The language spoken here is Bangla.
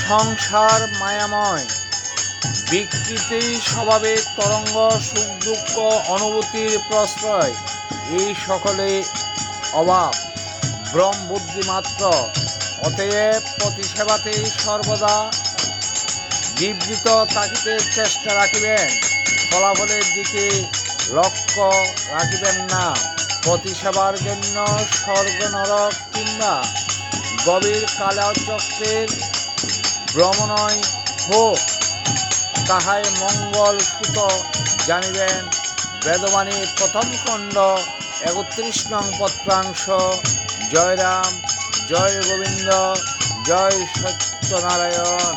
সংসার মায়াময়, বিকৃতি স্বভাবের তরঙ্গ, সুখ দুঃখ অনুভূতির প্রশ্রয়, এই সকলে অভাব ব্রহ্মবুদ্ধি মাত্র। অতএব প্রতিসেবাতেই সর্বদা বিবৃত থাকিতে চেষ্টা রাখিবেন, ফলাফলের দিকে লক্ষ্য রাখিবেন না। প্রতিসেবার জন্য স্বর্গ নরক কিংবা গভীর কালচক্রের ভ্রমণই হোক, তাহাই মঙ্গল সুত জানিবেন। বেদবাণী প্রথম খণ্ড ৩১ নং পত্রাংশ। জয় রাম, জয় গোবিন্দ, জয় সত্যনারায়ণ।